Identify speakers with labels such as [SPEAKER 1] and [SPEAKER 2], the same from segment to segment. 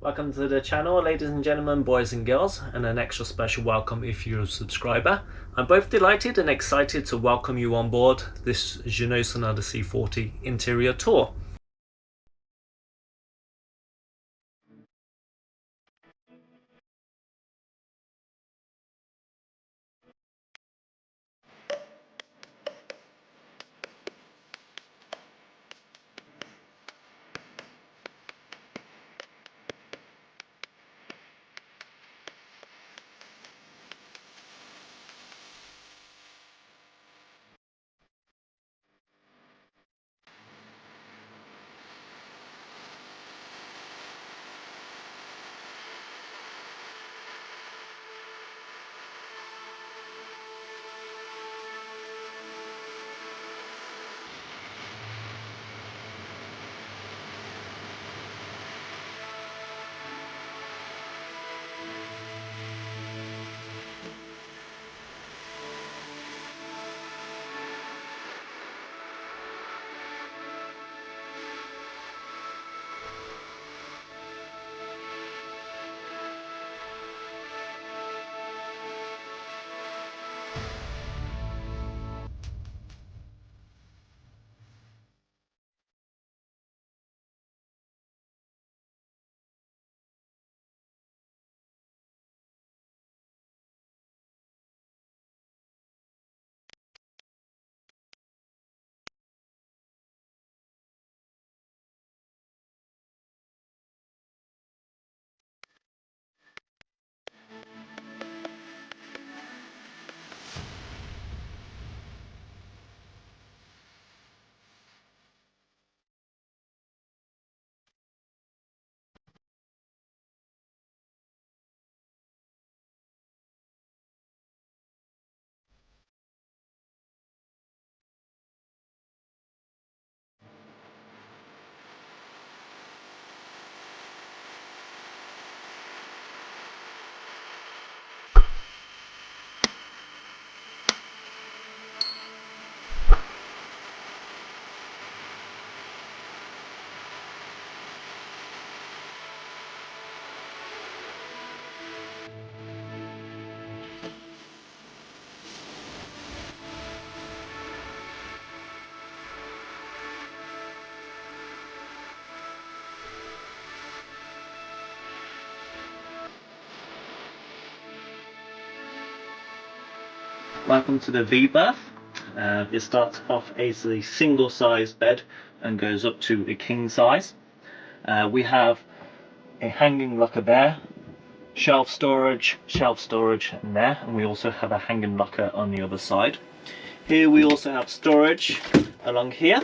[SPEAKER 1] Welcome to the channel, ladies and gentlemen, boys and girls, and an extra special welcome if you're a subscriber. I'm both delighted and excited to welcome you on board this Jeanneau Sun Odyssey 40 interior tour. Welcome to the V-berth. It starts off as a single size bed and goes up to a king size. We have a hanging locker there, shelf storage in there, and we also have a hanging locker on the other side. Here we also have storage along here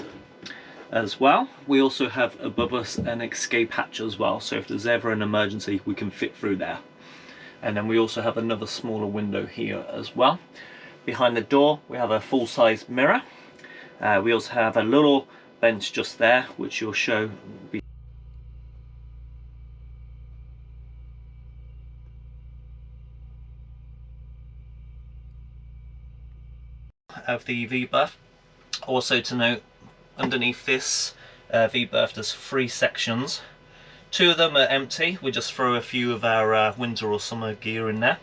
[SPEAKER 1] as well. We also have above us an escape hatch as well, so if there's ever an emergency we can fit through there. And then we also have another smaller window here as well. Behind the door we have a full-size mirror. We also have a little bench just there which you'll show of the V-berth. Also to note, underneath this V-berth there's 3 sections. 2 of them are empty. We just throw a few of our winter or summer gear in there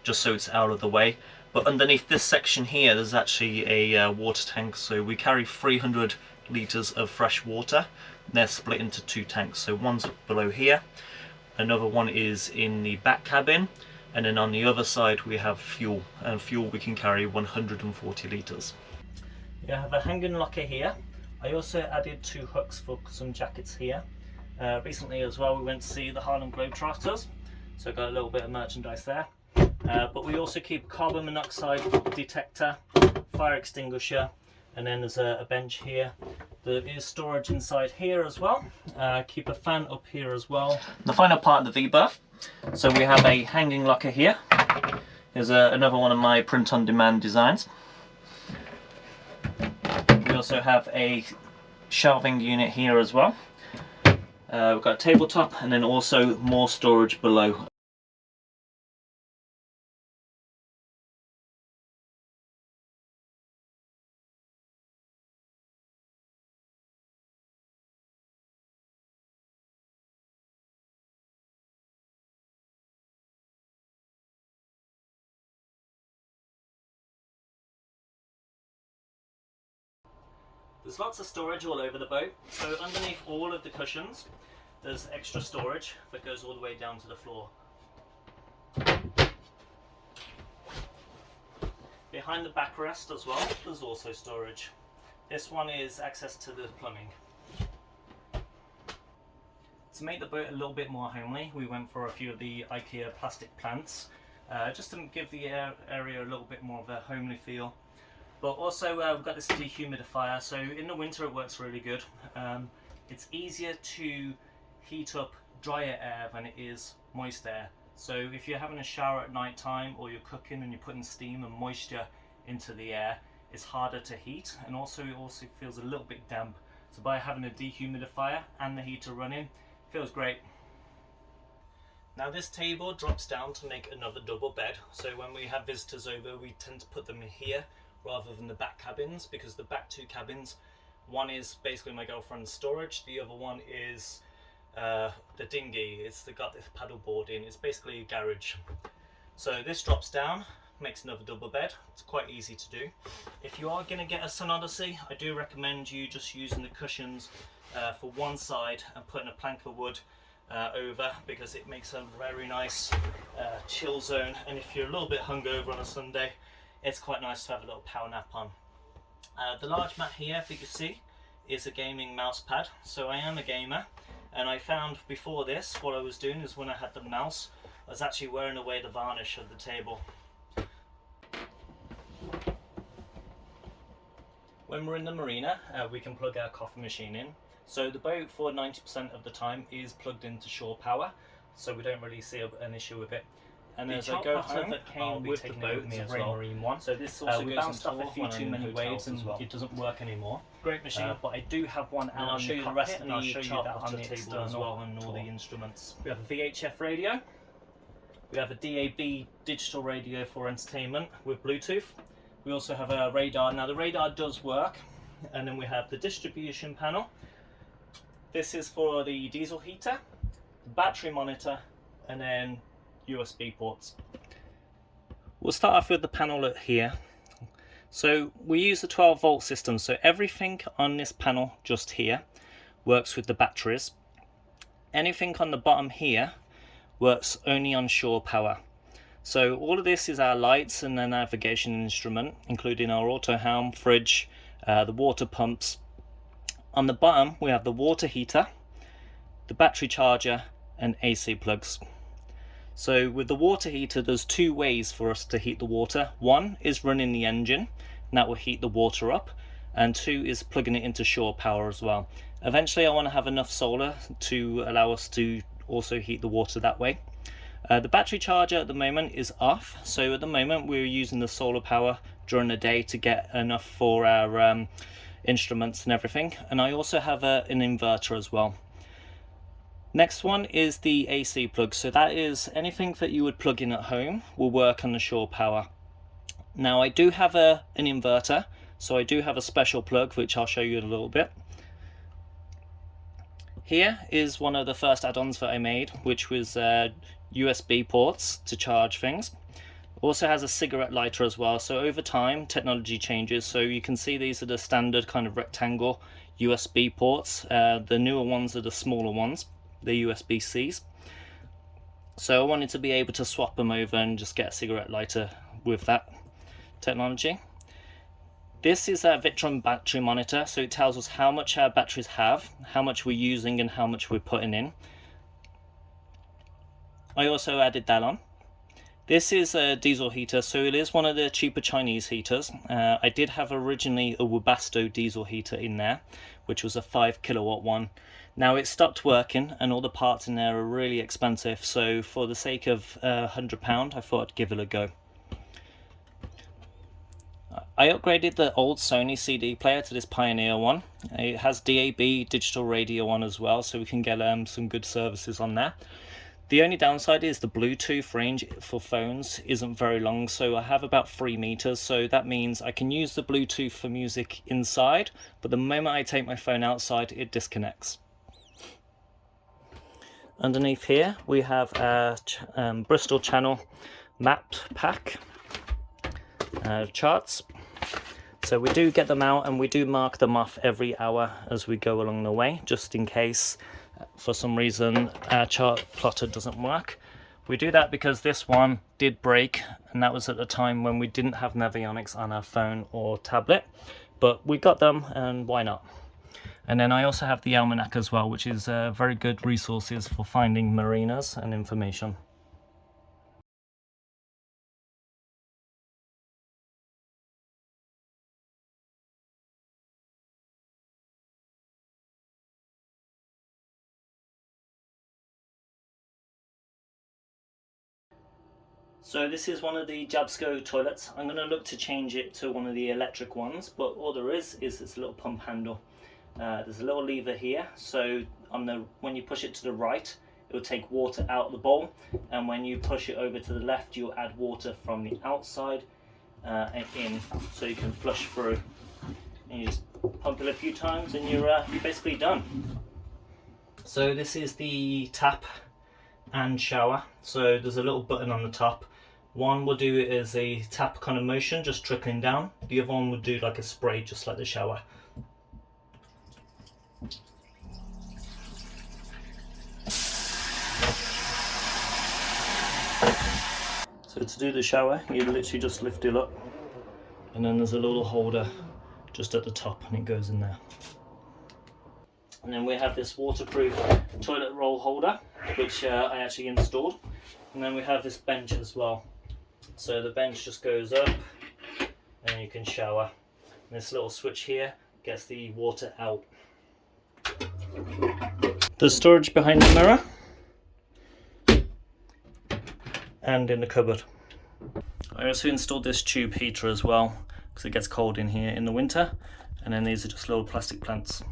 [SPEAKER 1] just so it's out of the way. But underneath this section here there's actually a water tank, so we carry 300 litres of fresh water. They're split into 2 tanks, so one's below here, another one is in the back cabin, and then on the other side we have fuel, and fuel we can carry 140 litres. You have a hanging locker here. I also added 2 hooks for some jackets here. Recently as well we went to see the Harlem Globetrotters, so got a little bit of merchandise there. But we also keep a carbon monoxide detector, fire extinguisher, and then there's a bench here. There is storage inside here as well. Keep a fan up here as well. The final part of the V-berth. So we have a hanging locker here. Here's another one of my print-on-demand designs. We also have a shelving unit here as well. We've got a tabletop and then also more storage below. There's lots of storage all over the boat. So underneath all of the cushions, there's extra storage that goes all the way down to the floor. Behind the backrest as well, there's also storage. This one is access to the plumbing. To make the boat a little bit more homely, we went for a few of the IKEA plastic plants, just to give the area a little bit more of a homely feel. But also we've got this dehumidifier, so in the winter it works really good. It's easier to heat up drier air than it is moist air. So if you're having a shower at night time, or you're cooking and you're putting steam and moisture into the air, it's harder to heat, and also it also feels a little bit damp. So by having a dehumidifier and the heater running, it feels great. Now this table drops down to make another double bed, so when we have visitors over we tend to put them here rather than the back cabins, because the back two cabins, one is basically my girlfriend's storage, the other one is the dinghy. It's got this paddle board in. It's basically a garage. So this drops down, makes another double bed. It's quite easy to do. If you are going to get a Sun Odyssey, I do recommend you just using the cushions for one side and putting a plank of wood over, because it makes a very nice chill zone, and if you're a little bit hungover on a Sunday, it's quite nice to have a little power nap on. The large mat here that you see is a gaming mouse pad. So I am a gamer, and I found before this, what I was doing is when I had the mouse, I was actually wearing away the varnish of the table. When we're in the marina, we can plug our coffee machine in. So the boat for 90% of the time is plugged into shore power, so we don't really see an issue with it. And as I go home, I'll be taking it with me as well. One. So this also goes bounced off a few too many waves, and it doesn't work anymore. Great machine. But I do have one out. And I'll show you the rest, and I'll show you that on the table as well, and all the instruments. We have a VHF radio. We have a DAB digital radio for entertainment with Bluetooth. We also have a radar. Now the radar does work. And then we have the distribution panel. This is for the diesel heater, the battery monitor, and then USB ports. We'll start off with the panel here. So we use a 12-volt system, so everything on this panel just here works with the batteries. Anything on the bottom here works only on shore power. So all of this is our lights and the navigation instrument, including our auto helm, fridge, the water pumps. On the bottom we have the water heater, the battery charger, and AC plugs. So with the water heater, there's two ways for us to heat the water. One is running the engine, and that will heat the water up, and two is plugging it into shore power as well. Eventually I want to have enough solar to allow us to also heat the water that way. The battery charger at the moment is off, so at the moment we're using the solar power during the day to get enough for our instruments and everything, and I also have an inverter as well. Next one is the AC plug, so that is anything that you would plug in at home will work on the shore power. Now I do have an inverter, so I do have a special plug which I'll show you in a little bit. Here is one of the first add-ons that I made, which was USB ports to charge things. Also has a cigarette lighter as well, so over time technology changes, so you can see these are the standard kind of rectangle USB ports. The newer ones are the smaller ones, the USB-Cs. So I wanted to be able to swap them over and just get a cigarette lighter with that technology. This is our Victron battery monitor, so it tells us how much our batteries have, how much we're using, and how much we're putting in. I also added that on. This is a diesel heater, so it is one of the cheaper Chinese heaters. I did have originally a Webasto diesel heater in there, which was a 5 kilowatt one. Now it stopped working, and all the parts in there are really expensive, so for the sake of £100 I thought I'd give it a go. I upgraded the old Sony CD player to this Pioneer one. It has DAB digital radio on as well, so we can get some good services on there. The only downside is the Bluetooth range for phones isn't very long, so I have about 3 meters, so that means I can use the Bluetooth for music inside, but the moment I take my phone outside it disconnects. Underneath here we have our Bristol Channel map pack charts. So we do get them out and we do mark them off every hour as we go along the way, just in case for some reason our chart plotter doesn't work. We do that because this one did break, and that was at the time when we didn't have Navionics on our phone or tablet, but we got them and why not. And then I also have the almanac as well, which is very good resources for finding marinas and information. So this is one of the Jabsco toilets. I'm going to look to change it to one of the electric ones, but all there is this little pump handle. There's a little lever here, so when you push it to the right, it will take water out of the bowl, and when you push it over to the left, you'll add water from the outside and in, so you can flush through. And you just pump it a few times and you're basically done. So this is the tap and shower. So there's a little button on the top. One will do it as a tap kind of motion, just trickling down. The other one will do like a spray, just like the shower. So to do the shower, you literally just lift it up, and then there's a little holder just at the top, and it goes in there. And then we have this waterproof toilet roll holder, which I actually installed. And then we have this bench as well. So the bench just goes up and you can shower. And this little switch here gets the water out. There's storage behind the mirror and in the cupboard. I also installed this tube heater as well, because it gets cold in here in the winter. And then these are just little plastic plants.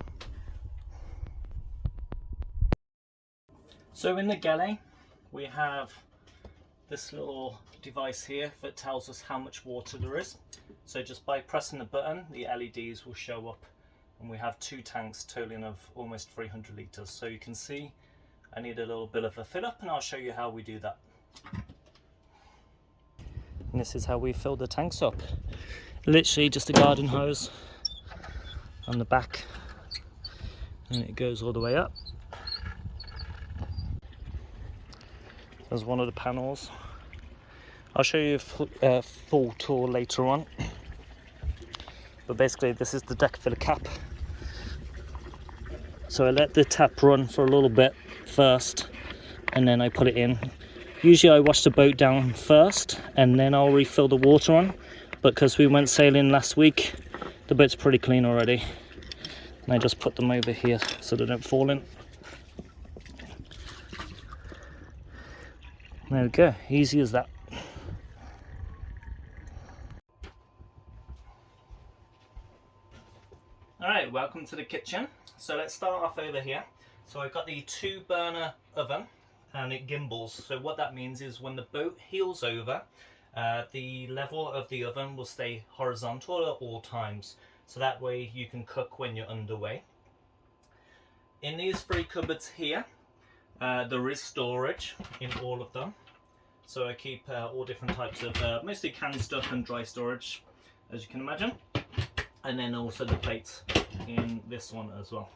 [SPEAKER 1] So in the Galley, we have this little device here that tells us how much water there is. So just by pressing the button, the LEDs will show up, and we have 2 tanks totaling of almost 300 litres. So you can see I need a little bit of a fill up, and I'll show you how we do that. And this is how we fill the tanks up. Literally just a garden hose on the back, and it goes all the way up. There's one of the panels. I'll show you a full tour later on. But basically this is the deck for the cap. So I let the tap run for a little bit first, and then I put it in. Usually I wash the boat down first and then I'll refill the water on. But because we went sailing last week, the boat's pretty clean already. And I just put them over here so they don't fall in. There we go, easy as that. Alright, welcome to the kitchen. So let's start off over here. So I've got the 2-burner oven and it gimbals. So what that means is when the boat heels over, the level of the oven will stay horizontal at all times. So that way you can cook when you're underway. In these 3 cupboards here, there is storage in all of them. So I keep all different types of mostly canned stuff and dry storage, as you can imagine. And then also the plates in this one as well.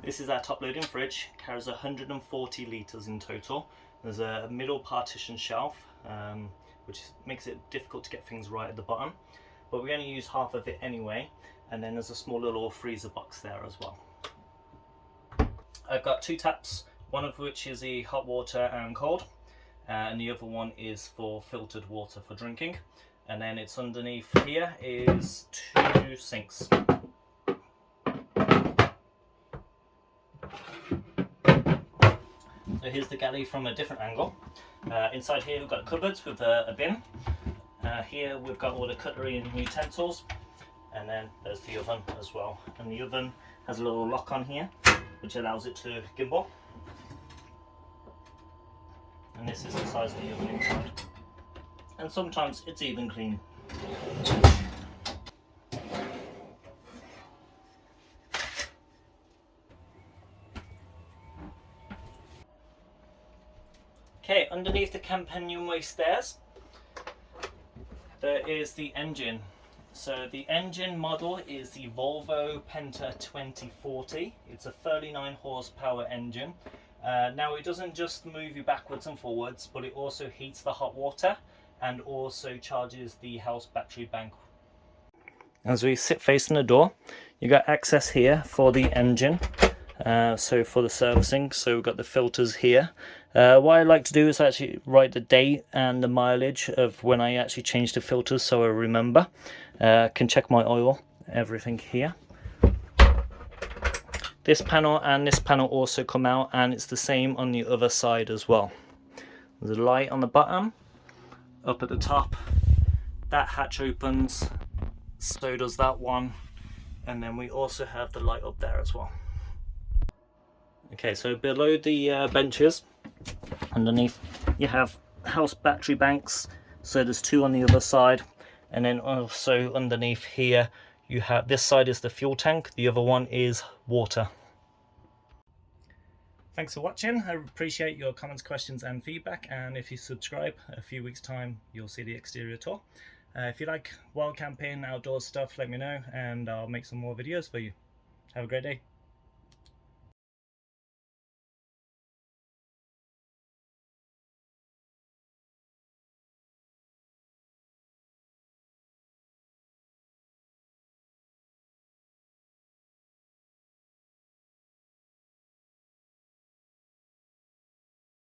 [SPEAKER 1] This is our top loading fridge, carries 140 litres in total. There's a middle partition shelf, which makes it difficult to get things right at the bottom. But we only use half of it anyway. And then there's a small little freezer box there as well. I've got 2 taps, one of which is the hot water and cold, and the other one is for filtered water for drinking. And then it's underneath here is 2 sinks. So here's the Galley from a different angle. Inside here we've got cupboards with a bin. Here we've got all the cutlery and utensils. And then there's the oven as well. And the oven has a little lock on here, which allows it to gimbal. And this is the size of the oven inside. And sometimes it's even clean. Okay, underneath the companionway stairs, there is the engine So the engine model is the Volvo Penta 2040. It's a 39 horsepower engine. Now it doesn't just move you backwards and forwards, but it also heats the hot water and also charges the house battery bank. As we sit facing the door, you got access here for the engine, so for the servicing. So we've got the filters here. What I like to do is actually write the date and the mileage of when I actually changed the filters, so I remember. Can check my oil, everything here. This panel and this panel also come out, and it's the same on the other side as well. There's a light on the bottom, up at the top. That hatch opens, so does that one, and then we also have the light up there as well. Okay, so below the benches, underneath you have house battery banks, so there's two on the other side, and then also underneath here you have, this side is the fuel tank, the other one is water. Thanks for watching. I appreciate your comments, questions and feedback, and if you subscribe, a few weeks time you'll see the exterior tour. If you like wild camping, outdoors stuff, let me know and I'll make some more videos for you. Have a great day.